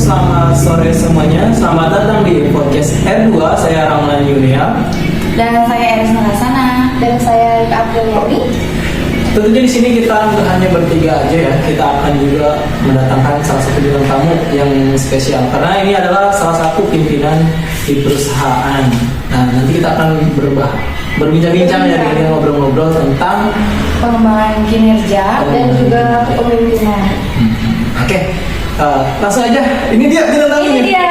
selamat sore semuanya. Selamat datang di podcast R2. Saya Ramlan Yunia. Dan saya Eris Nurasana. Dan saya Rika Apriliani. Tentunya di sini kita nggak hanya bertiga aja ya. Kita akan juga mendatangkan salah satu bintang tamu yang spesial. Karena ini adalah salah satu pimpinan di perusahaan. Nah, nanti kita akan berbincang-bincang ya, ini ngobrol-ngobrol tentang Pengembangan kinerja Dan juga kepemimpinan. Oke, langsung aja. Ini dia bintang tamu. Ini dia.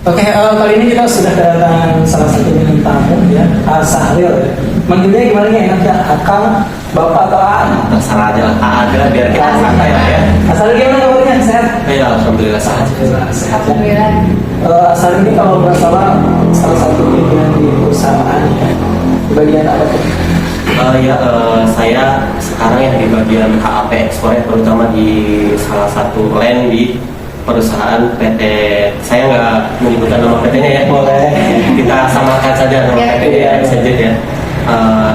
Oke, kali ini kita sudah kedatangan salah satu bintang tamu ya, Sahril. Manggilnya gimana nih? Enak ya? Akang, Bapak atau A? Terserah aja, ada biar kita santai ya. Sahril gimana kabarnya? Sehat? Ya, alhamdulillah sehat. Sehat. Alhamdulillah. Sahril ini kalau nggak salah satu pimpinan di perusahaan ya. Di bagian apa tuh? Saya sekarang yang di bagian KAP ekspor ya, terutama di salah satu land di perusahaan PT. Saya nggak menyebutkan nama PT-nya ya. Boleh. Kita samakan saja nama Ya. PT-nya saja ya.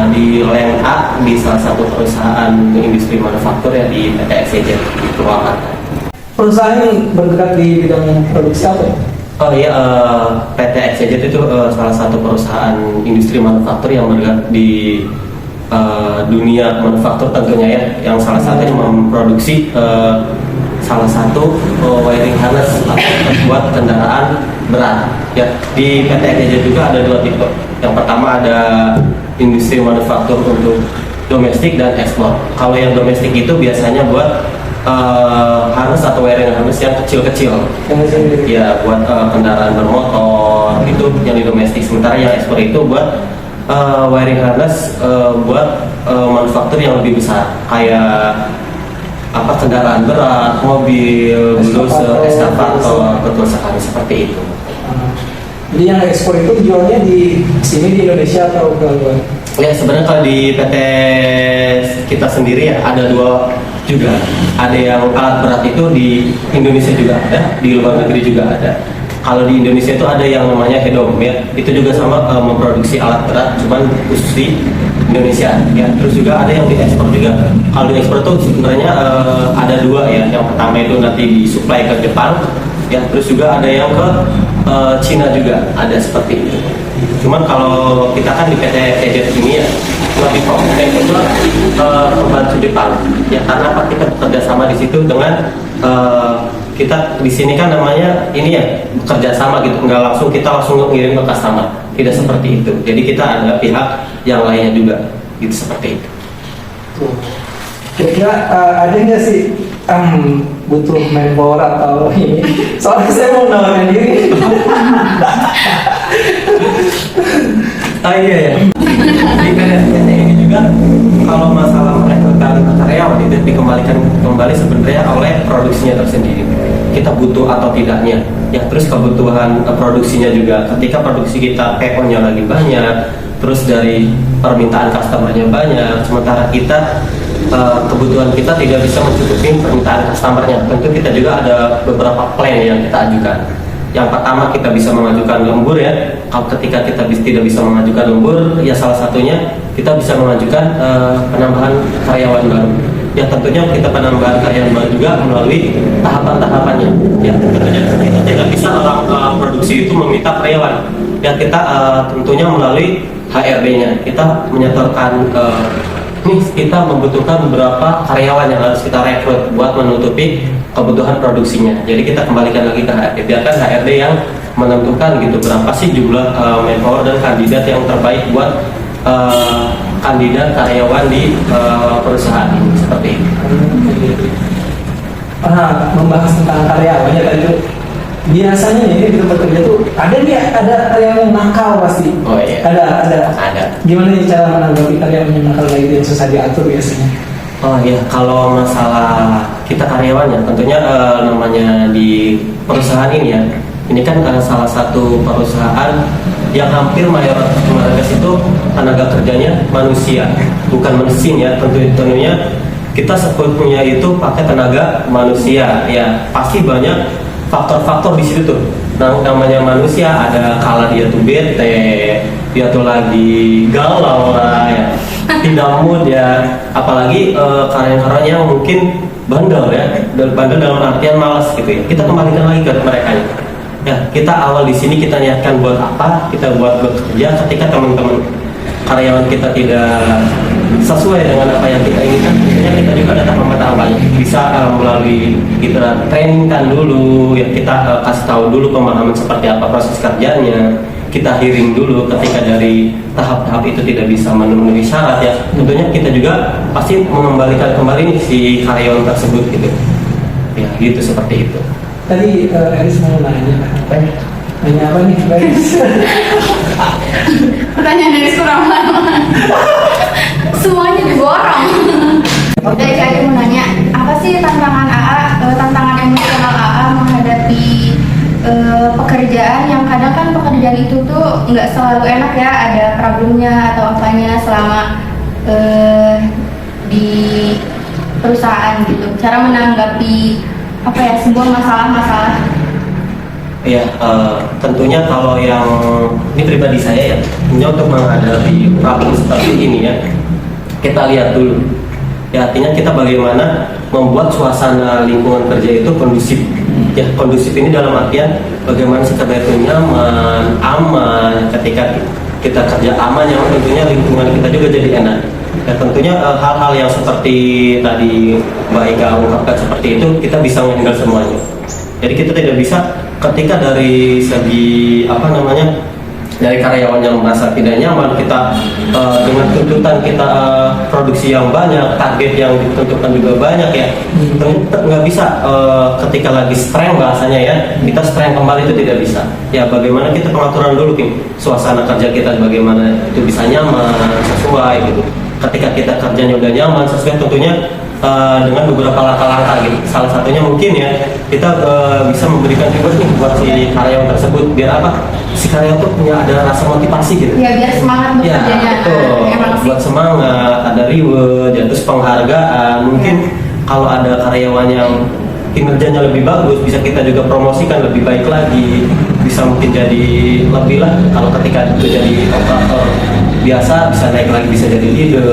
Di land A di salah satu perusahaan industri manufaktur ya di PT XCJ di Purwakarta. Perusahaan yang bergerak di bidang produksi apa? Oh iya, PT XCJ itu salah satu perusahaan industri manufaktur yang bergerak di dunia manufaktur tentunya ya, yang salah satunya memproduksi salah satu wiring harness buat kendaraan berat ya. Di PT XCJ juga ada dua tipe. Yang pertama ada industri manufaktur untuk domestik dan ekspor. Kalau yang domestik itu biasanya buat harness atau wiring harness yang kecil-kecil ya, buat kendaraan bermotor itu yang di domestik. Sementara yang ekspor itu buat wiring harness buat manufaktur yang lebih besar, kayak apa, kendaraan berat, mobil, bulldozer, eskavator, betul sekali seperti itu. Jadi yang ekspor itu jualnya di sini di Indonesia atau ke luar? Ya sebenarnya kalau di PT kita sendiri ya ada dua juga. Ada yang alat berat itu di Indonesia juga ada, di luar negeri juga ada. Kalau di Indonesia itu ada yang namanya Hedom ya, itu juga sama memproduksi alat berat, cuman khusus di Indonesia ya. Terus juga ada yang diekspor juga. Kalau diekspor itu sebenarnya ada dua ya. Yang pertama itu nanti disuplai ke Jepang ya, terus juga ada yang ke Cina juga ada seperti itu. Cuman kalau kita kan di PT EJET ini ya lebih fokusnya itu membantu Jepang ya, karena apa, kita bekerja sama di situ dengan kita di sini kan namanya ini ya bekerja sama gitu, nggak langsung kita langsung ngirim ke customer, tidak seperti itu. Jadi kita ada pihak yang lainnya juga gitu, seperti itu. Kira-kira ada nggak sih butuh manpower atau ini? Soalnya saya mau nawarin diri. Oh iya ya. Di PT ini juga kalau masalah merekrutkan karyawan itu dikembalikan kembali sebenarnya oleh produksinya tersendiri. Kita butuh atau tidaknya. Ya terus kebutuhan produksinya juga. Ketika produksi kita PO-nya lagi banyak, terus dari permintaan customer-nya banyak, sementara kita kebutuhan kita tidak bisa mencukupi permintaan customer-nya. Tentu kita juga ada beberapa plan yang kita ajukan. Yang pertama kita bisa mengajukan lembur ya. Kalau ketika kita tidak bisa mengajukan lembur, ya salah satunya kita bisa mengajukan penambahan karyawan baru. Ya tentunya kita penambahan karyawan baru juga melalui tahapan-tahapannya. Ya tentunya kita tidak bisa orang produksi itu meminta karyawan. Ya kita tentunya melalui HRD-nya kita menyetorkan nih kita membutuhkan beberapa karyawan yang harus kita rekrut buat menutupi kebutuhan produksinya. Jadi kita kembalikan lagi ke HRD, biarkan HRD yang menentukan gitu berapa sih jumlah manpower dan kandidat yang terbaik buat kandidat karyawan di perusahaan ini, seperti itu. Membahas tentang karyawannya tadi tuh, biasanya ini di tempat kerja tuh ada karyawan yang nakal pasti. Oh iya. Ada. Gimana nih cara menanggapi karyawan yang nakal kayak gitu yang susah diatur biasanya? Oh iya, kalau masalah kita karyawannya tentunya namanya di perusahaan ini ya. Ini kan salah satu perusahaan yang hampir mayoritas itu tenaga kerjanya manusia, bukan mesin ya. Tentunya kita sebutnya itu pakai tenaga manusia ya. Pasti banyak faktor-faktor di situ tuh. Nah, namanya manusia ada kala dia tuh bete, dia tuh lagi galau lah ya, tidak mood ya, apalagi karyawan-karyawan yang mungkin bandel ya, bandel dalam artian malas gitu ya. Kita kembalikan lagi ke mereka ya. Kita awal di sini kita niatkan buat apa? Kita buat bekerja. Ketika teman-teman karyawan kita tidak sesuai dengan apa yang kita inginkan, biasanya kita juga datang mempertahankan. Bisa melalui kita trainingkan dulu, ya kita kasih tahu dulu pemahaman seperti apa proses kerjanya. Kita hearing dulu ketika dari tahap-tahap itu tidak bisa memenuhi syarat ya. Tentunya kita juga pasti mengembalikan kembali nih si karyawan tersebut gitu. Ya gitu seperti itu. Tadi Eris mau nanya apa? Nanya apa nih, Eris? Pertanyaan dari kurang lama. Semuanya diborong. Dari saya mau nanya, apa sih tantangan tantangan emosional AA menghadapi pekerjaan yang kadang kan pekerjaan itu tuh nggak selalu enak ya, ada problemnya atau apanya selama di perusahaan gitu. Cara menanggapi apa ya sebuah masalah-masalah. Ya, tentunya kalau yang ini pribadi saya ya, tentunya untuk menghadapi problem seperti ini ya, kita lihat dulu. Ya, artinya kita bagaimana membuat suasana lingkungan kerja itu kondusif. Ya, kondusif ini dalam artian bagaimana si kerja itu nyaman, aman. Ketika kita kerja aman, yang tentunya lingkungan kita juga jadi enak. Ya, tentunya hal-hal yang seperti tadi Mbak Ika ungkapkan seperti itu kita bisa menghandle semuanya. Jadi kita tidak bisa ketika dari segi dari karyawan yang merasa tidak nyaman, kita dengan tuntutan kita produksi yang banyak, target yang ditentukan juga banyak ya, nggak bisa ketika lagi strength bahasanya ya, kita strength kembali itu tidak bisa. Ya bagaimana kita pengaturan dulu Kim, suasana kerja kita bagaimana itu bisa nyaman, sesuai gitu. Ketika kita kerjanya udah nyaman, sesuai tentunya dengan beberapa langkah-langkah gitu. Salah satunya mungkin ya kita bisa memberikan reward nih buat si karyawan tersebut, biar apa? Si karyawan tuh punya ada rasa motivasi gitu. Ya biar semangat Ya bekerjanya. betul. Emang sih. Buat semangat, ada reward, ya, terus penghargaan. Mungkin kalau ada karyawan yang kinerjanya lebih bagus, bisa kita juga promosikan lebih baik lagi. Bisa mungkin jadi lebih lah. Kalau ketika itu jadi operator biasa, bisa naik lagi, bisa jadi leader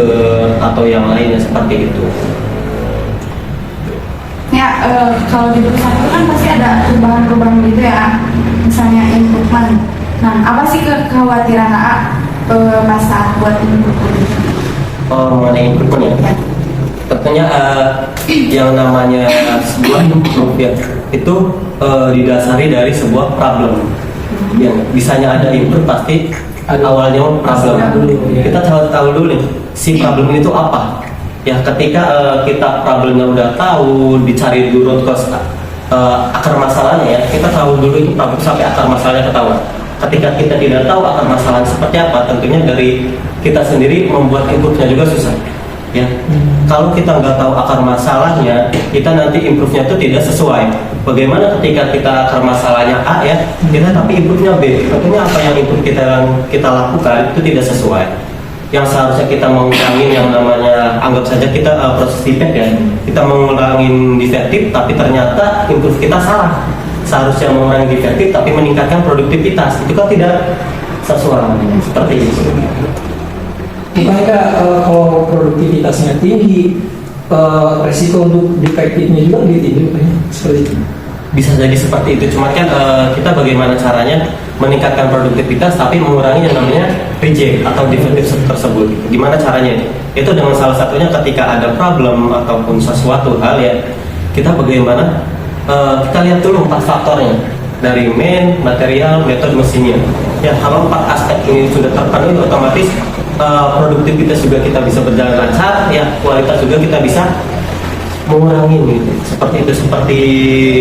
atau yang lainnya seperti itu. Ya, kalau di perusahaan itu kan pasti ada perubahan-perubahan gitu ya, misalnya improvement. Nah, apa sih kekhawatiran AA pas saat buat improvement? Mengenai improvement ya, tentunya yang namanya sebuah improve ya, itu didasari dari sebuah problem. Yang bisanya ada improve pasti awalnya problem. Kita tahu dulu nih, si problem itu apa. Ya ketika kita problemnya udah tahu, dicari dulu root cause akar masalahnya ya, kita tahu dulu itu problem sampai akar masalahnya ketahuan. Ketika kita tidak tahu akar masalah seperti apa, tentunya dari kita sendiri membuat improve-nya juga susah. Ya, kalau kita nggak tahu akar masalahnya, kita nanti improve-nya itu tidak sesuai. Bagaimana ketika kita akar masalahnya A ya, kita tapi improve-nya B, tentunya apa yang improve kita lakukan itu tidak sesuai. Yang seharusnya kita mengurangi yang namanya, anggap saja kita proses defect ya, kita mengurangi defektif tapi ternyata improve kita salah. Seharusnya mengurangi defektif tapi meningkatkan produktivitas, itu kan tidak sesuai seperti itu. Makanya kalau produktivitasnya tinggi, resiko untuk defektifnya juga lebih tinggi, seperti itu. Bisa jadi seperti itu, cuma kan kita bagaimana caranya meningkatkan produktivitas tapi mengurangi yang namanya reject atau defektif tersebut. Gimana caranya? Itu dengan salah satunya ketika ada problem ataupun sesuatu hal ya, kita bagaimana kita lihat dulu 4 faktornya, dari main, material, metode, mesinnya. Ya kalau 4 aspek ini sudah terpenuhi, otomatis produktivitas juga kita bisa berjalan lancar, ya kualitas juga kita bisa mengurangi gitu. Seperti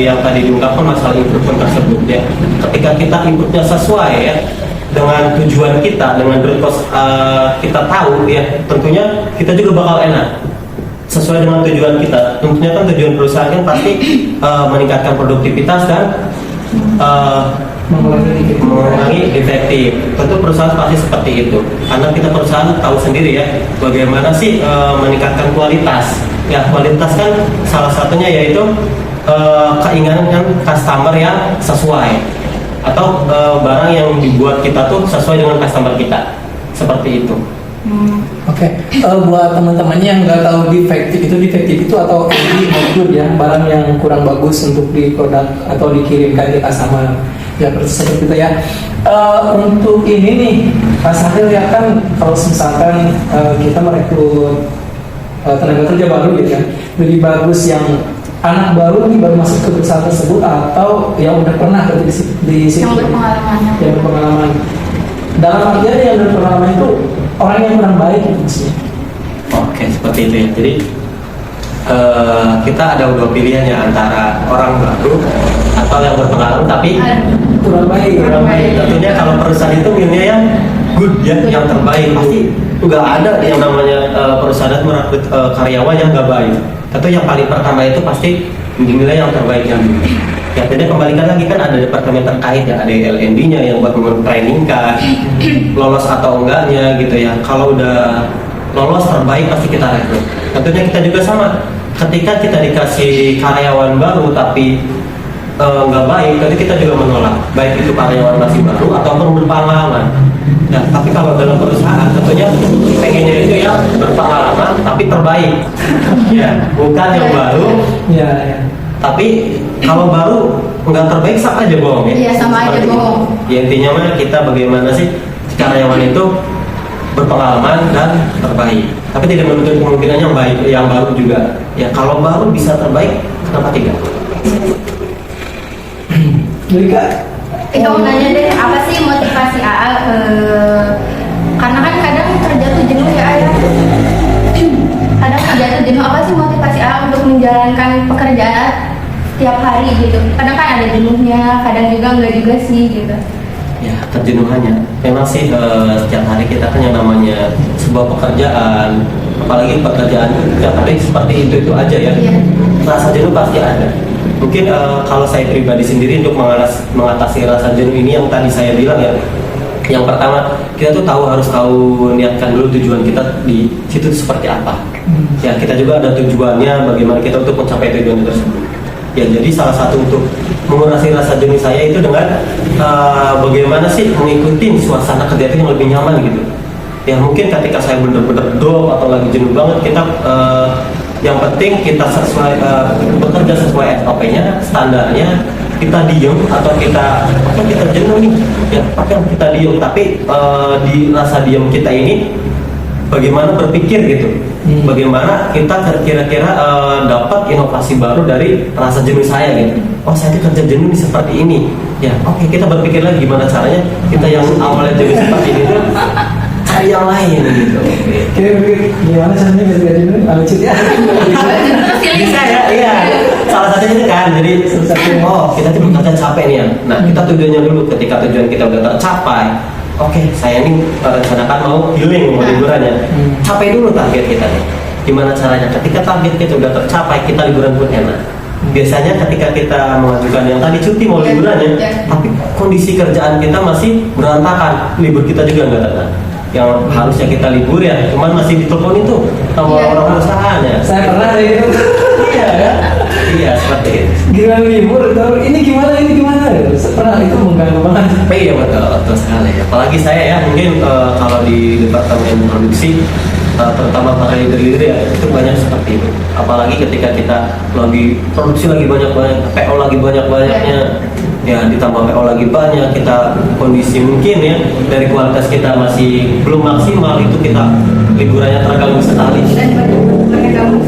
yang tadi diungkapkan masalah improvement tersebut ya. Ketika kita inputnya sesuai ya dengan tujuan kita, dengan root cause kita tahu ya, tentunya kita juga bakal enak sesuai dengan tujuan kita. Tentunya kan tujuan perusahaan kan pasti meningkatkan produktivitas dan mengurangi defektif. Tentu perusahaan pasti seperti itu, karena kita perusahaan tahu sendiri ya bagaimana sih meningkatkan kualitas. Ya kualitas kan salah satunya yaitu keinginan customer yang sesuai atau barang yang dibuat kita tuh sesuai dengan customer kita, seperti itu. Oke, buat teman-temannya yang nggak tahu defektif itu atau LD modul ya, barang yang kurang bagus untuk di produk atau dikirimkan ke customer ya, seperti itu ya. Untuk ini nih Pak Sahil ya, kan kalau misalkan kita merekrut tenaga kerja baru gitu kan, lebih bagus yang anak baru nih baru masuk ke perusahaan tersebut atau yang udah pernah kerja di situ, yang berpengalaman. Dalam artian yang berpengalaman itu orang yang kurang baik gitu maksudnya. Oke, seperti itu ya. Jadi kita ada dua pilihan ya, antara orang baru atau yang berpengalaman tapi Kurang baik. Tentunya kalau perusahaan itu milihnya yang good ya, yang terbaik. Pasti nggak ada yang namanya perusahaan merekrut karyawan yang nggak baik. Tentu yang paling pertama itu pasti dinilai yang terbaik yang dulu. Ya, jadi kembalikan lagi kan ada departemen terkait ya, ada LND-nya yang buat training kan, lolos atau enggaknya gitu ya. Kalau udah lolos terbaik pasti kita rekrut. Tentunya kita juga sama. Ketika kita dikasih karyawan baru tapi nggak baik, nanti kita juga menolak. Baik itu karyawan masih baru ataupun berpengalaman. Nah, tapi kalau dalam perusahaan tentunya pengennya itu yang berpengalaman tapi terbaik. Ya, bukan yang baru. Ya. Tapi kalau baru nggak terbaik sama aja bohong ya. Iya, sama aja Seperti itu. bohong. Ya, intinya mah kita bagaimana sih karyawan itu berpengalaman dan terbaik. Tapi tidak menutup kemungkinan yang baik, yang baru juga. Ya, kalau baru bisa terbaik, kenapa tidak? Jadi Kak, Kita mau nanya deh, apa sih motivasi AA? Karena kan kadang kerja tuh jenuh ya Ayah. Kadang kerja tuh jenuh. Apa sih motivasi AA untuk menjalankan pekerjaan setiap hari gitu? Kadang kan ada jenuhnya, kadang juga enggak juga sih gitu. Ya, kejenuhannya. Memang sih setiap hari kita kan yang namanya sebuah pekerjaan, apalagi pekerjaan setiap hari seperti itu aja ya. Iya. Rasa jenuh pasti ada. Mungkin kalau saya pribadi sendiri untuk mengatasi rasa jenuh ini yang tadi saya bilang ya. Yang pertama, kita tuh harus tahu niatkan dulu tujuan kita di situ seperti apa. Ya, kita juga ada tujuannya bagaimana kita untuk mencapai tujuan tersebut. Ya, jadi salah satu untuk mengurangi rasa jenuh saya itu dengan bagaimana sih mengikuti suasana kerja itu yang lebih nyaman gitu. Ya, mungkin ketika saya benar-benar drop atau lagi jenuh banget, kita yang penting kita sesuai bekerja sesuai SOP-nya, standarnya. Kita diem atau kita jenuh nih, ya kita diem. Tapi di rasa diem kita ini bagaimana berpikir gitu, bagaimana kita kira-kira dapat inovasi baru dari rasa jenuh saya gitu. Oh, saya kerja jenuh nih seperti ini. Ya, oke, kita berpikir lagi gimana caranya kita yang awalnya jenuh seperti ini tuh cari yang lain gitu. gimana caranya biar jenuh? Lucu ya. Bisa ya, iya. Salah satunya itu kan, jadi kita tuh bekerja capek nih ya. Nah, kita tujuannya dulu. Ketika tujuan kita udah tercapai, oke, saya ini rencanakan mau healing, mau liburan ya. Capai dulu target kita nih. Gimana caranya? Ketika target kita udah tercapai, kita liburan pun enak. Biasanya ketika kita mengajukan yang tadi cuti mau liburan ya, tapi kondisi kerjaan kita masih berantakan, libur kita juga nggak tenang. Yang harusnya kita libur ya, cuman masih ditelepon itu sama orang perusahaan ya. Saya pernah itu. Iya ya. Iya, seperti itu. Gila libur, ini gimana? Pernah itu mengganggu banget. Iya, betul sekali. Apalagi saya ya, mungkin kalau di departemen produksi, terutama para leader ya, itu banyak seperti itu. Apalagi ketika kita lagi produksi lagi banyak-banyak, PO lagi banyak-banyaknya, ya ditambah PO lagi banyak, kita kondisi mungkin ya dari kualitas kita masih belum maksimal, itu kita liburannya terganggu sekali. Dan banyak kamu.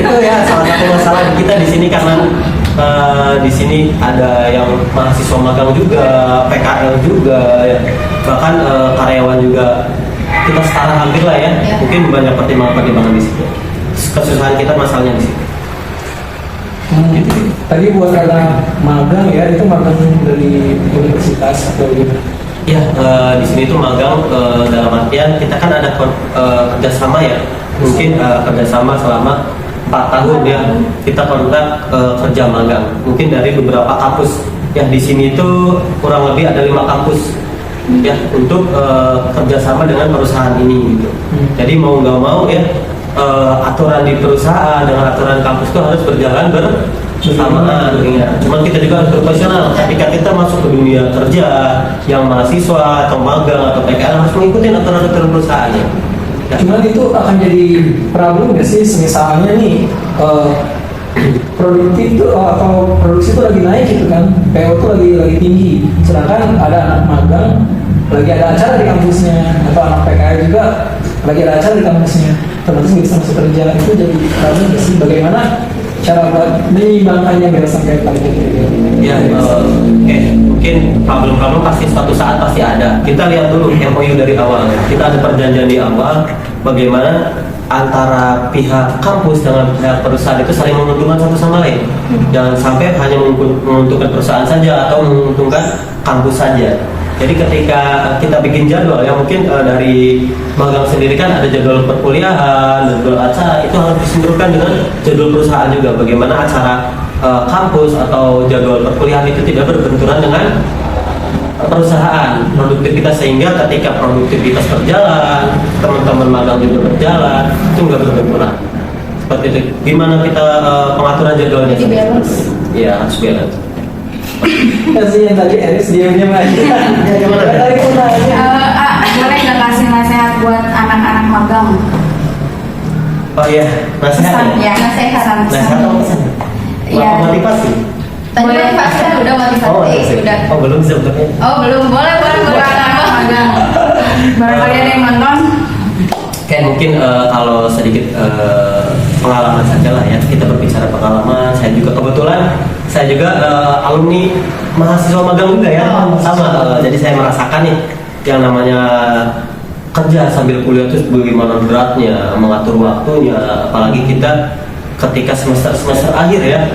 Itu ya salah satu masalah kita di sini karena di sini ada yang mahasiswa magang juga, PKL juga, ya. Bahkan karyawan juga kita setara hampir lah ya. Mungkin banyak pertimbangan di situ. Kesusahan kita masalahnya di situ. Tadi buat karena magang ya, itu magang dari universitas atau gimana? Ya, di sini tuh magang dalam artian kita kan ada kerjasama ya. Mungkin kerjasama selama 4 tahun ya. Kita kontrak kerja magang. Mungkin dari beberapa kampus. Ya, di sini tuh kurang lebih ada 5 kampus ya untuk kerjasama dengan perusahaan ini gitu. Jadi mau nggak mau ya aturan di perusahaan dengan aturan kampus itu harus berjalan bersamaan. Ya. Cuman kita juga harus profesional. Ketika kita masuk ke dunia kerja, yang mahasiswa atau magang atau PKL harus mengikuti aturan-aturan perusahaannya. Ya. Cuman itu akan jadi problem nggak sih, misalnya nih produktif itu atau produksi itu lagi naik gitu kan, PO itu lagi tinggi, sedangkan ada anak magang lagi ada acara di kampusnya, atau anak PKL juga lagi ada acara di kampusnya, terus bisa masuk kerja, itu jadi problem nggak sih? Bagaimana cara buat menyeimbangkannya biar sampai pada Ya, mungkin problem-problem pasti suatu saat pasti ada. Kita lihat dulu MOU dari awal. Kita ada perjanjian di awal bagaimana antara pihak kampus dengan pihak perusahaan itu saling menguntungkan satu sama lain. Jangan sampai hanya menguntungkan perusahaan saja atau menguntungkan kampus saja. Jadi ketika kita bikin jadwal, ya mungkin dari magang sendiri kan ada jadwal perkuliahan, jadwal acara, itu harus disentuhkan dengan jadwal perusahaan juga. Bagaimana acara kampus atau jadwal perkuliahan itu tidak berbenturan dengan perusahaan produktivitas, sehingga ketika produktivitas berjalan, teman-teman magang juga berjalan, itu nggak berbenturan. Seperti itu. Gimana kita pengaturan jadwalnya? Jadi balance. Ya, harus balance. kasih yang tadi Eris diam-diam aja. Tadi aku nanya. Boleh nggak kasih nasihat buat anak-anak magang? Oh iya, nasihat Pesan, ya? ya, nasihat. Nasihat atau pesan? Iya. Motivasi? Tadi motivasi kan udah motivasi, udah. Oh, belum sebetulnya. Oh belum, boleh Buat anak magang. Barangkali ada yang nonton. Kayak mungkin kalau sedikit pengalaman saja lah ya, kita berbicara pengalaman. Saya juga kebetulan alumni mahasiswa magang juga ya, sama. Jadi saya merasakan nih yang namanya kerja sambil kuliah itu bagaimana beratnya, mengatur waktunya, apalagi kita ketika semester akhir ya.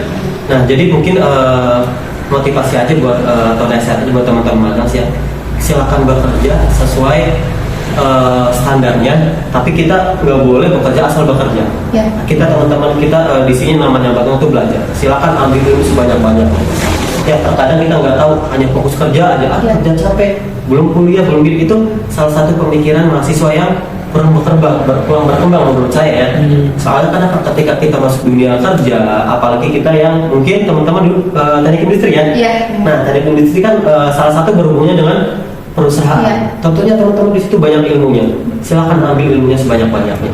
Nah, jadi mungkin motivasi aja buat atau nasihat aja buat teman-teman magang sih ya. Silakan bekerja sesuai standarnya, tapi kita nggak boleh bekerja asal bekerja. Ya. Kita teman-teman kita di sini namanya magang itu belajar. Silakan ambil ilmu sebanyak-banyaknya. Ya, terkadang kita nggak tahu, hanya fokus kerja aja, Ya. kerja capek, belum kuliah, belum gitu. Itu salah satu pemikiran mahasiswa yang kurang berkembang menurut saya ya. Soalnya karena ketika kita masuk dunia kerja, apalagi kita yang mungkin teman-teman dulu teknik industri ya. Iya. Nah, teknik industri kan salah satu berhubungnya dengan perusahaan. Iya. Tentunya teman-teman di situ banyak ilmunya. Silakan ambil ilmunya sebanyak-banyaknya.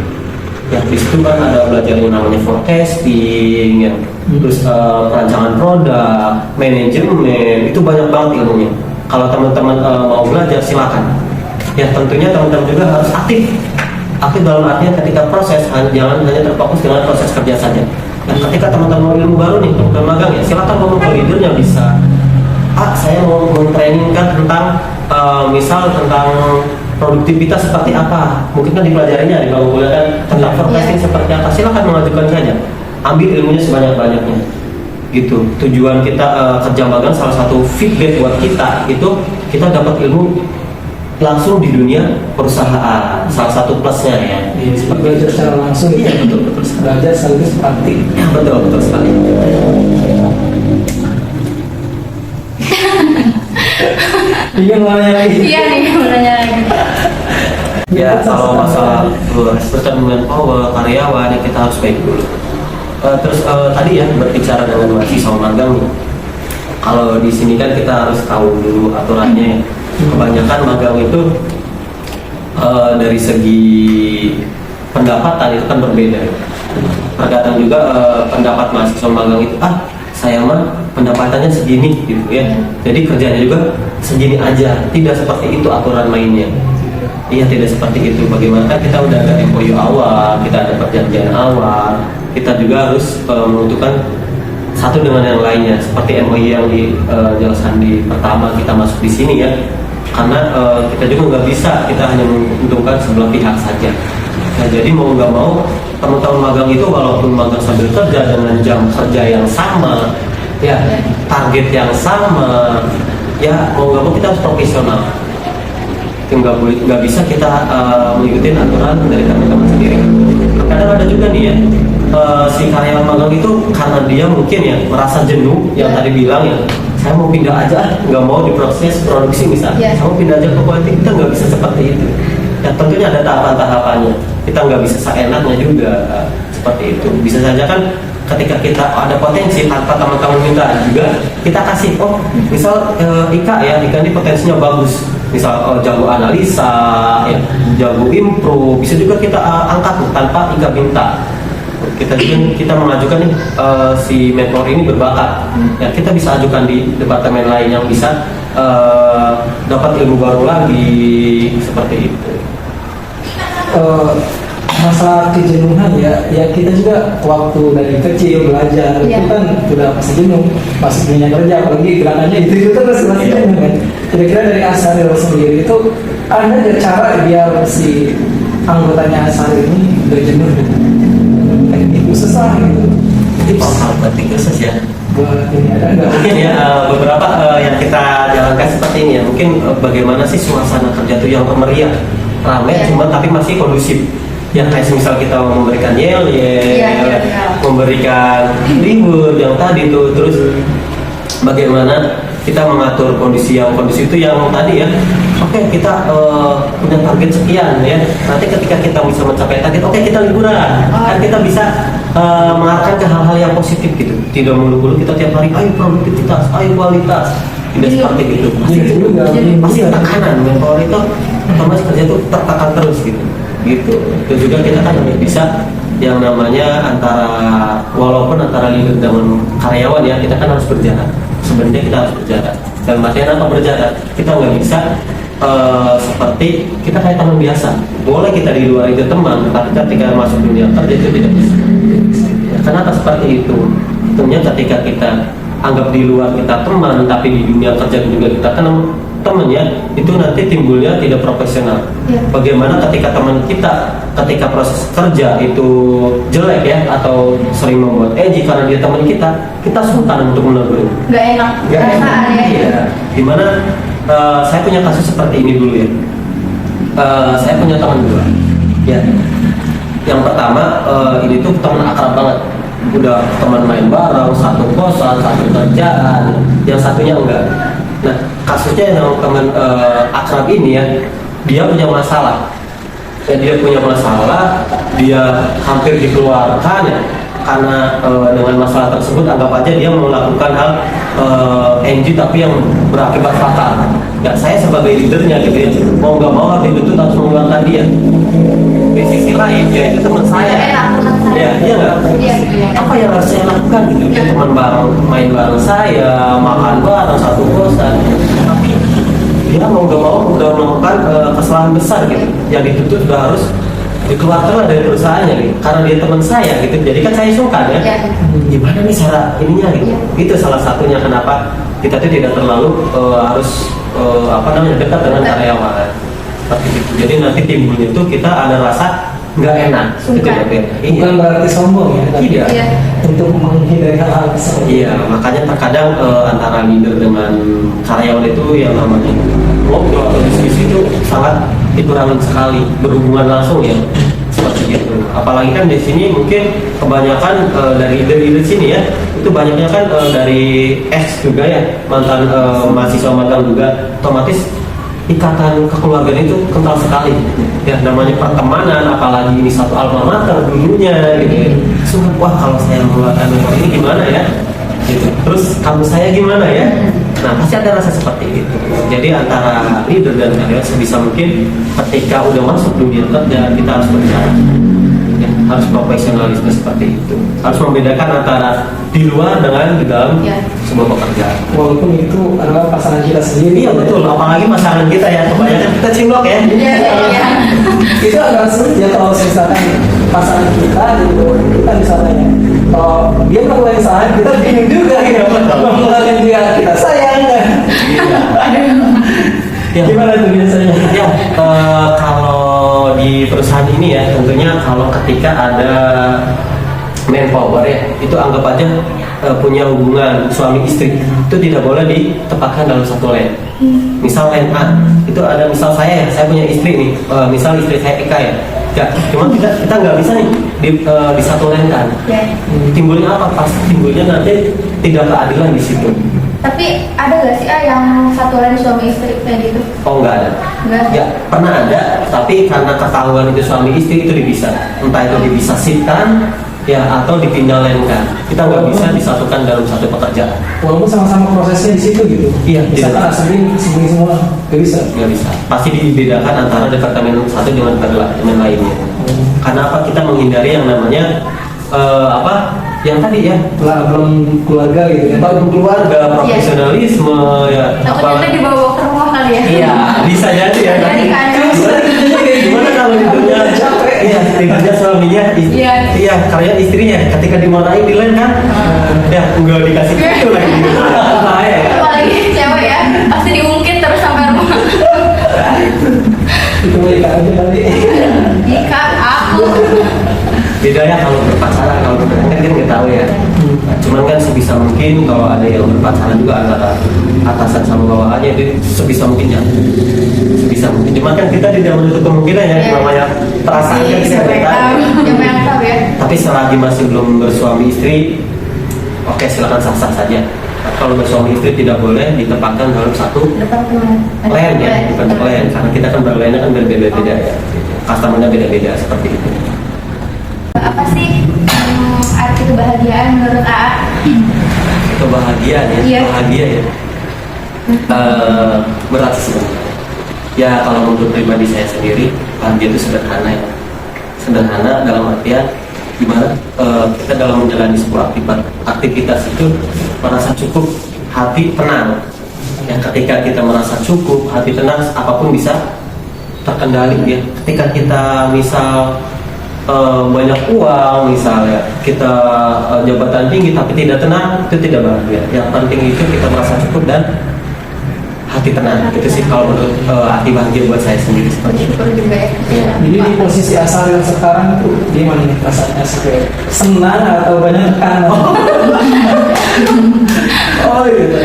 Ya, di situ kan ada belajar yang namanya forecasting, ya. Terus perancangan produk, manajemen, itu banyak banget ilmunya. Kalau teman-teman mau belajar silakan. Ya, tentunya teman-teman juga harus aktif. Aktif dalam artinya ketika proses, jangan hanya terfokus dengan proses kerja saja. Nah, ketika teman-teman mau ilmu baru nih, teman magang ya, silakan ngomong ke leadernya bisa. Saya mau men-trainingkan tentang misal tentang produktivitas seperti apa, mungkin kan dipelajarinya di bangku kuliah kan tentang forecasting seperti apa, silakan mengajukan saja, ambil ilmunya sebanyak-banyaknya gitu. Tujuan kita kerja magang, salah satu feedback buat kita itu kita dapat ilmu langsung di dunia perusahaan, salah satu plusnya ya. Belajar secara langsung gitu. Betul. Belajar sekaligus praktik. Ya, betul sekali. Ingin nanya lagi. Iya nih, mau nanya lagi. Ya, kalau masalah respect power karyawan, ya kita harus baik dulu. Terus tadi ya berbicara dengan mahasiswa magang nih. Kalau di sini kan kita harus tahu dulu aturannya. Kebanyakan magang itu dari segi pendapatan itu kan berbeda. Terkadang juga pendapat mahasiswa magang itu saya mah pendapatannya segini gitu ya. Jadi kerjanya juga segini aja. Tidak seperti itu aturan mainnya. Iya, tidak seperti itu. Bagaimana kan kita udah ada MOU awal, kita ada perjanjian awal, kita juga harus menentukan satu dengan yang lainnya. Seperti MOU yang dijelaskan di pertama kita masuk di sini ya. Karena kita juga nggak bisa, kita hanya menguntungkan sebelah pihak saja. Nah, jadi mau nggak mau teman-teman magang itu walaupun magang sambil kerja dengan jam kerja yang sama, ya target yang sama, ya mau nggak mau kita harus profesional. Nggak bisa kita mengikuti aturan dari teman-teman sendiri. Kadang ada juga nih ya si karyawan magang itu karena dia mungkin ya merasa jenuh yang tadi bilang ya, saya mau pindah aja, nggak mau diproses produksi misalnya, saya mau pindah aja ke politik, kita nggak bisa seperti itu. Ya tentunya ada tahapan-tahapannya. kita nggak bisa seenaknya juga seperti itu. Bisa saja kan ketika kita ada potensi tanpa teman-teman minta juga kita kasih, oh misal Ika ini potensinya bagus, misal jago analisa ya, jago impro, bisa juga kita angkat tanpa Ika minta. Kita mengajukan nih si mentor ini berbakat ya, kita bisa ajukan di departemen lain yang bisa dapat ilmu baru lagi seperti itu. Masa kejenuhan ya kita juga waktu dari kecil belajar itu kan sudah pasti jenuh, masuk dunia kerja apalagi gerakannya itu terus masih jenuh kan. Kira-kira dari Asaril sendiri itu ada cara biar si anggotanya Asaril ini berjenuh itu susah gitu. Tips Berarti khusus ya. buat ini ada nggak? Mungkin ya beberapa yang kita jalankan seperti ini ya. Mungkin bagaimana sih suasana kerja itu yang meriah, ramai, cuman tapi masih kondusif. Ya kayak misal kita memberikan yel, memberikan ribut yang tadi tuh, terus bagaimana kita mengatur kondisi yang kondisi itu yang tadi ya. Oke, kita punya target sekian ya. Nanti ketika kita bisa mencapai target, oke kita liburan. Kan kita bisa mengarahkan ke hal-hal yang positif gitu. Tidak mulu-mulu kita tiap hari ayo produktivitas, ayo kualitas. Tidak seperti itu. Pasti tekanan mentor itu otomatis kerja itu tertekan terus gitu. Gitu. Itu juga kita kan bisa yang namanya walaupun antara leader dengan karyawan ya, kita kan harus berjarak. Sebenarnya kita harus berjarak. Dan artian apa berjarak? Kita nggak bisa seperti kita kayak teman biasa. Boleh kita di luar itu teman, tapi ketika masuk dunia kerja itu tidak bisa. Kenapa seperti itu? Tentunya ketika kita anggap di luar kita teman, tapi di dunia kerja juga kita kan teman ya, itu nanti timbulnya tidak profesional. Bagaimana ketika teman kita ketika proses kerja itu jelek ya, atau sering membuat edgy karena dia teman kita sungkan untuk menegur. Nggak enak. Iya. Dimana saya punya kasus seperti ini dulu ya. Saya punya teman dua. Ya. Yang pertama ini tuh teman akrab banget. Udah teman main bareng, satu kosan, satu kerjaan. Yang satunya enggak. Nah, kasusnya yang teman akrab ini ya, dia punya masalah. Dia hampir dikeluarkan ya, karena dengan masalah tersebut anggap aja dia melakukan hal NG tapi yang berakibat fatal. Ya, saya sebagai leadernya gitu ya, mau nggak mau harus dituntut harus mengeluarkan dia. Di sisi lain, ya itu teman saya. Ya, iya nggak? Apa yang harus saya lakukan gitu? Dia teman bareng, main bareng saya, makan bareng satu kosan. Tapi dia mau nggak mau udah melakukan kesalahan besar gitu. Yang dituntut sudah harus dikeluarkan dari perusahaannya gitu. Karena dia teman saya gitu. Jadi kan saya sungkan ya. Gimana nih cara ininya gitu? Itu salah satunya kenapa kita tuh tidak terlalu harus dekat dengan karyawan. Seperti itu. Jadi nanti timbulnya itu kita ada rasa nggak enak, bukan berarti sombong ya, tidak. Untuk menghindari hal seperti iya, makanya terkadang antara leader dengan karyawan itu yang namanya ngobrol atau diskusi itu sangat dikurangi sekali, berhubungan langsung ya, seperti itu. Apalagi kan di sini mungkin kebanyakan dari leader sini ya, itu banyaknya kan dari juga ya, mantan mahasiswa magang juga, otomatis ikatan kekeluargaan itu kental sekali ya, namanya pertemanan, apalagi ini satu alma mater dulunya gitu ya. Sungguh, wah kalau saya mengeluarkan mentor ini gimana ya gitu. Terus kamu saya gimana ya, nah pasti ada rasa seperti itu. Jadi antara leader dan karyawan sebisa mungkin ketika udah masuk dunia kerja kita harus berjalan ya, harus profesionalisme seperti itu, harus membedakan antara di luar dengan di dalam sebuah pekerjaan. Walaupun itu adalah pasangan kita sendiri. Iya betul, apalagi pasangan kita ya, kebanyakan kita cinlok ya. Itu agak sulit ya kalau misalkan pasangan kita gitu, kita misalnya kalau dia melakukan kesalahan kita bingung juga ya, melakukan dia kita sayang kan. Ya. Gimana tuh biasanya? Ya, kalau di perusahaan ini ya, tentunya kalau ketika ada manpower ya, itu anggap aja punya hubungan suami istri, itu tidak boleh ditempatkan dalam satu lane. Misal lane A, itu ada misal saya punya istri nih, misal istri saya Eka ya. Ya, cuma kita nggak bisa nih di satu lane kan. Timbulnya apa? Pasti timbulnya nanti tidak keadilan di situ. Tapi ada gak sih yang satu lain suami istri kayak gitu? Oh nggak ada. Nggak. Ya pernah ada, tapi karena ketahuan itu suami istri itu dipisah. Entah itu dipisahkan ya atau dipindahinkan. Kita nggak bisa disatukan dalam satu pekerjaan. Walaupun sama-sama prosesnya di situ gitu. Iya, Misalkan tidak. asli semua nggak bisa. Nggak bisa. Pasti dibedakan antara departemen satu dengan departemen lainnya. Karena apa? Kita menghindari yang namanya yang tadi ya, Belum keluarga gitu kan. baru keluarga, profesionalisme ya. Takutnya kita dibawa ke rumah kali ya? Iya, bisa jadi ya. Jadi kan. Gimana kalau ibunya capek? Iya, ibunya suaminya, Iya. iya, karya istrinya ketika dimarahin dilen kan, ya enggak dikasih itu lagi. Bahaya ya. Apalagi cewek ya, pasti diungkit terus sampai rumah. Itu mereka aja kali. Jika aku Beda ya kalau berpacaran, kalau berpacaran kan nggak tahu ya. Nah, cuman kan sebisa mungkin kalau ada yang berpacaran juga antara atasan sama bawahannya itu sebisa mungkin ya. Sebisa mungkin. Cuman kan kita tidak menutup kemungkinan ya, Iya. namanya perasaan kan kita siapa nggak yang tahu. tahu, siapa yang tahu ya? Tapi selagi masih belum bersuami istri, oke silakan sah-sah saja. Kalau bersuami istri tidak boleh ditempatkan dalam satu plan ya, bukan plan. Karena kita kan berlainnya kan berbeda-beda ya. Customer-nya beda-beda seperti itu. Apa sih arti kebahagiaan menurut AA? Kebahagiaan ya, Iya. bahagia ya. Berat sih sebenarnya. Ya kalau menurut pribadi saya sendiri, bahagia itu sederhana ya. Sederhana dalam artian gimana kita dalam menjalani sebuah aktivitas itu merasa cukup, hati tenang. Ya, ketika kita merasa cukup, hati tenang, apapun bisa terkendali ya. Ketika kita misal banyak uang misalnya, kita jabatan tinggi tapi tidak tenang, itu tidak bahagia. Yang penting itu kita merasa cukup dan hati tenang. Itu sih kalau menurut arti bahagia buat saya sendiri seperti itu. Syukur juga ya. Iya. Jadi di posisi asal yang sekarang tuh gimana nih perasaannya sebagai senang atau banyak tekanan? Oh gitu.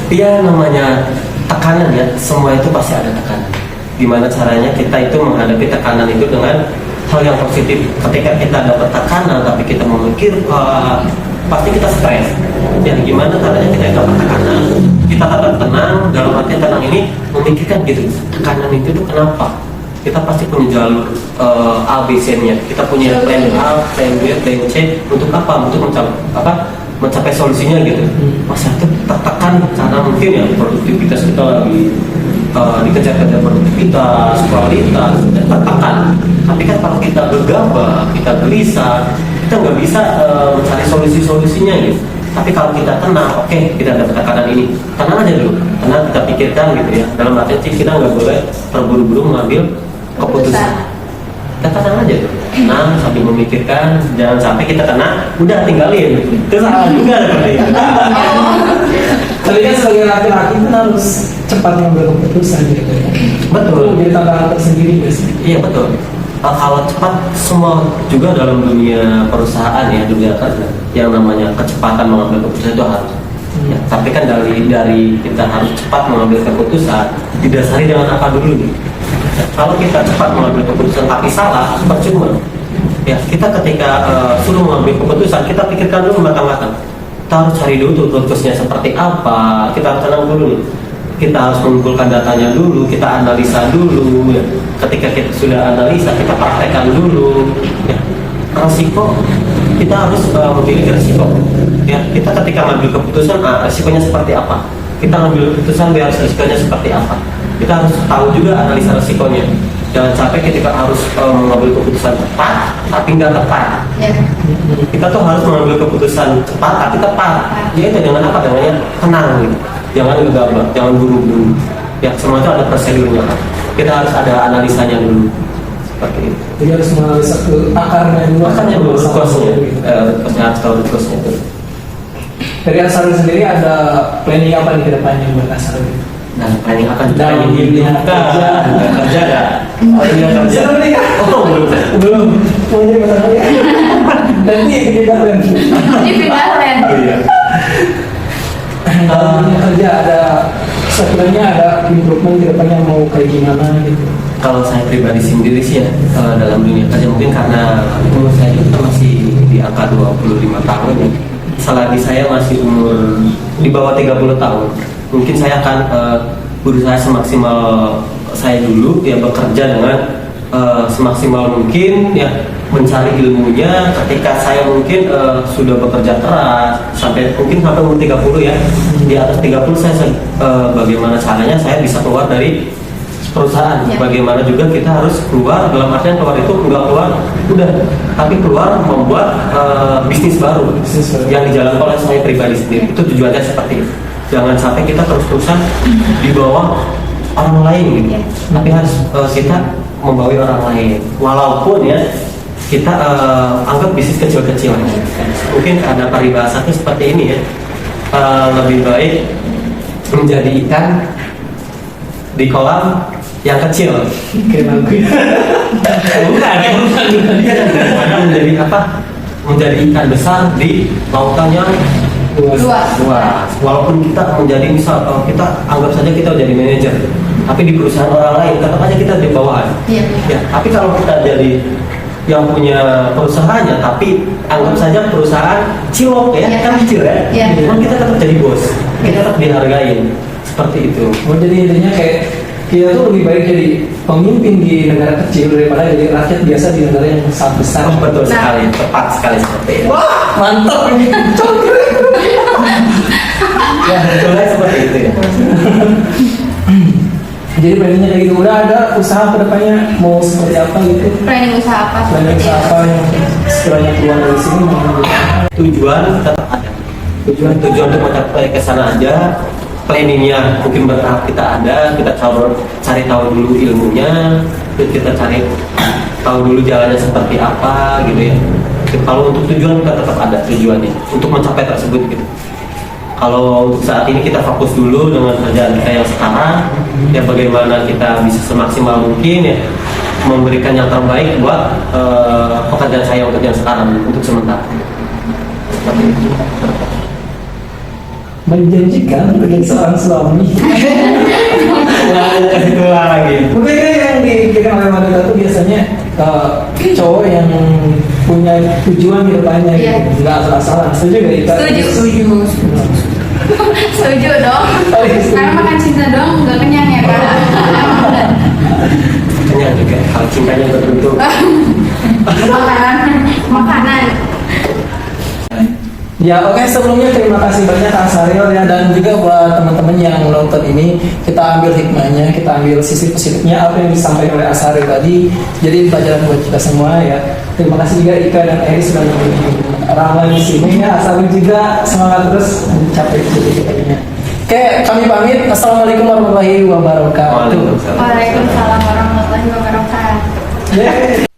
Iya namanya tekanan ya, semua itu pasti ada tekanan. Gimana caranya kita itu menghadapi tekanan itu dengan hal yang positif. Ketika kita dapat tekanan tapi kita memikir pasti kita stres. Ya gimana caranya kita dapat tekanan, kita tetap tenang. Dalam arti tenang ini memikirkan gitu, tekanan itu tuh kenapa? Kita pasti punya jalur ABC-nya. Kita punya plan A, plan B, plan C untuk apa? Untuk mencapai solusinya gitu. Masa itu tertekan karena mungkin ya produktivitas kita lagi dikejar-kejar produktivitas, kualitas, dan tertekan. Tapi kan kalau kita gegabah, kita gelisah, kita nggak bisa mencari solusi-solusinya gitu. Tapi kalau kita tenang, oke, kita dapat tekanan ini, tenang aja dulu, tenang kita pikirkan gitu ya. Dalam arti kita nggak boleh terburu-buru mengambil keputusan. Kita tenang aja tuh, tenang sambil memikirkan, jangan sampai kita tenang, udah tinggalin. Itu salah juga seperti itu. Tapi kan sebagai laki-laki itu harus cepat mengambil keputusan gitu. Betul. Jadi tantangan tersendiri guys. Iya betul. Kalau cepat semua juga dalam dunia perusahaan ya, dunia kerja yang namanya kecepatan mengambil keputusan itu harus. Ya, tapi kan dari kita harus cepat mengambil keputusan didasari dengan apa dulu nih? Ya, kalau kita cepat mengambil keputusan tapi salah, percuma. Ya, kita ketika suruh mengambil keputusan kita pikirkan dulu matang-matang. Kita harus cari dulu tuh rumusnya seperti apa. Kita harus tenang dulu nih. Kita harus mengumpulkan datanya dulu, kita analisa dulu ya. Ketika kita sudah analisa, kita praktekkan dulu ya. Resiko kita harus memiliki resiko ya. Kita ketika mengambil keputusan resikonya seperti apa, kita mengambil keputusan biar resikonya seperti apa, kita harus tahu juga analisa resikonya. Jangan sampai ketika harus mengambil keputusan cepat tapi nggak tepat. Ya. Kita tuh harus mengambil keputusan cepat tapi tepat. Ya itu dengan apa? Dengan tenang gitu. Jangan gegabah, jangan buru-buru. Ya semua itu ada prosedurnya kan. Kita harus ada analisanya dulu. Seperti itu. Jadi harus menganalisa ke akarnya dulu. Makanya dulu kosnya, kosnya harus tahu kosnya itu. Dari Asal sendiri ada planning apa nih ke depannya buat Asal? Nah, planning akan Dalam dunia kerja. kerja ya. Oh iya kerja. Sudah menikah? Oh belum. Mau jadi pasangan ya? Nanti kita plan. Ini pindah land. Iya. Dalam dunia kerja ada sebenarnya ada improvement ke depannya mau kayak gimana gitu. Kalau saya pribadi sendiri sih ya dalam dunia kerja mungkin karena umur saya juga masih di angka 25 tahun ya. Selagi saya masih umur di bawah 30 tahun, mungkin saya akan berusaha semaksimal saya dulu ya, bekerja dengan semaksimal mungkin ya, mencari ilmunya. Ketika saya mungkin sudah bekerja keras sampai mungkin sampai umur 30 ya, di atas 30 saya bagaimana caranya saya bisa keluar dari perusahaan. Ya. Bagaimana juga kita harus keluar, dalam artian keluar itu nggak keluar udah, tapi keluar membuat bisnis baru yang dijalankan oleh saya pribadi sendiri. Itu tujuannya seperti itu. Jangan sampai kita terus-terusan di bawah orang lain gitu. Ya. Tapi harus kita membawa orang lain, walaupun ya kita anggap bisnis kecil-kecil. Mungkin ada paribahasanya seperti ini ya, lebih baik menjadi ikan di kolam yang kecil. Kenal gue. Bukan, daripada menjadi apa? Menjadi ikan besar di lautan yang Luas. luas. Walaupun kita menjadi misal kita anggap saja kita jadi manajer, tapi di perusahaan orang lain tetap aja kita di bawahan. Iya. Ya, tapi kalau kita jadi yang punya perusahaannya, tapi anggap saja perusahaan cilok ya, Iya. kan kecil ya, Iya. cuman kita tetap jadi bos, kita tetap dihargain seperti itu. Oh, jadi intinya kayak kita tuh lebih baik jadi pemimpin di negara kecil daripada jadi rakyat biasa di negara yang sangat besar. Betul Nah. sekali, tepat sekali seperti itu. Wah, mantap ini. Ya, betulnya seperti itu ya. Jadi planningnya kayak gitu. Udah ada usaha kedepannya mau seperti apa gitu? Planning usaha apa? Planning usaha apa yang sekiranya keluar dari sini mau Tujuan tetap ada. Tujuan untuk mencapai ke sana aja. Planningnya mungkin bertahap kita ada. Kita cari tahu dulu ilmunya, terus kita cari tahu dulu jalannya seperti apa gitu ya. Kalau untuk tujuan kita tetap ada tujuannya untuk mencapai tersebut gitu. Kalau untuk saat ini kita fokus dulu dengan kerjaan kita yang sekarang, ya bagaimana kita bisa semaksimal mungkin ya memberikan yang terbaik buat pekerjaan saya untuk yang sekarang untuk sementara. Seperti itu. menjanjikan bagi seorang suami. Nah, itu lagi. Mungkin yang dipikirkan oleh wanita itu biasanya cowok yang punya tujuan di depannya, Iya. gitu. Nggak asal-asalan. Setuju gak Ika? Setuju. Setuju dong. Oh, iya, setuju. Karena makan cinta dong nggak kenyang ya kak. Kenyang juga kalau cintanya berbentuk. Makanan. Ya oke, sebelumnya terima kasih banyak Kak Saril ya, dan juga buat teman-teman yang menonton ini, kita ambil hikmahnya, kita ambil sisi positifnya apa yang disampaikan oleh Asaril tadi, jadi pelajaran buat kita semua ya. Terima kasih juga Ika dan Eri sudah menjadi ramai di sini ya. Asaril juga semangat terus mencapai cita-citanya. Oke, kami pamit. Assalamualaikum warahmatullahi wabarakatuh. Waalaikumsalam. Waalaikumsalam warahmatullahi wabarakatuh. Yeah.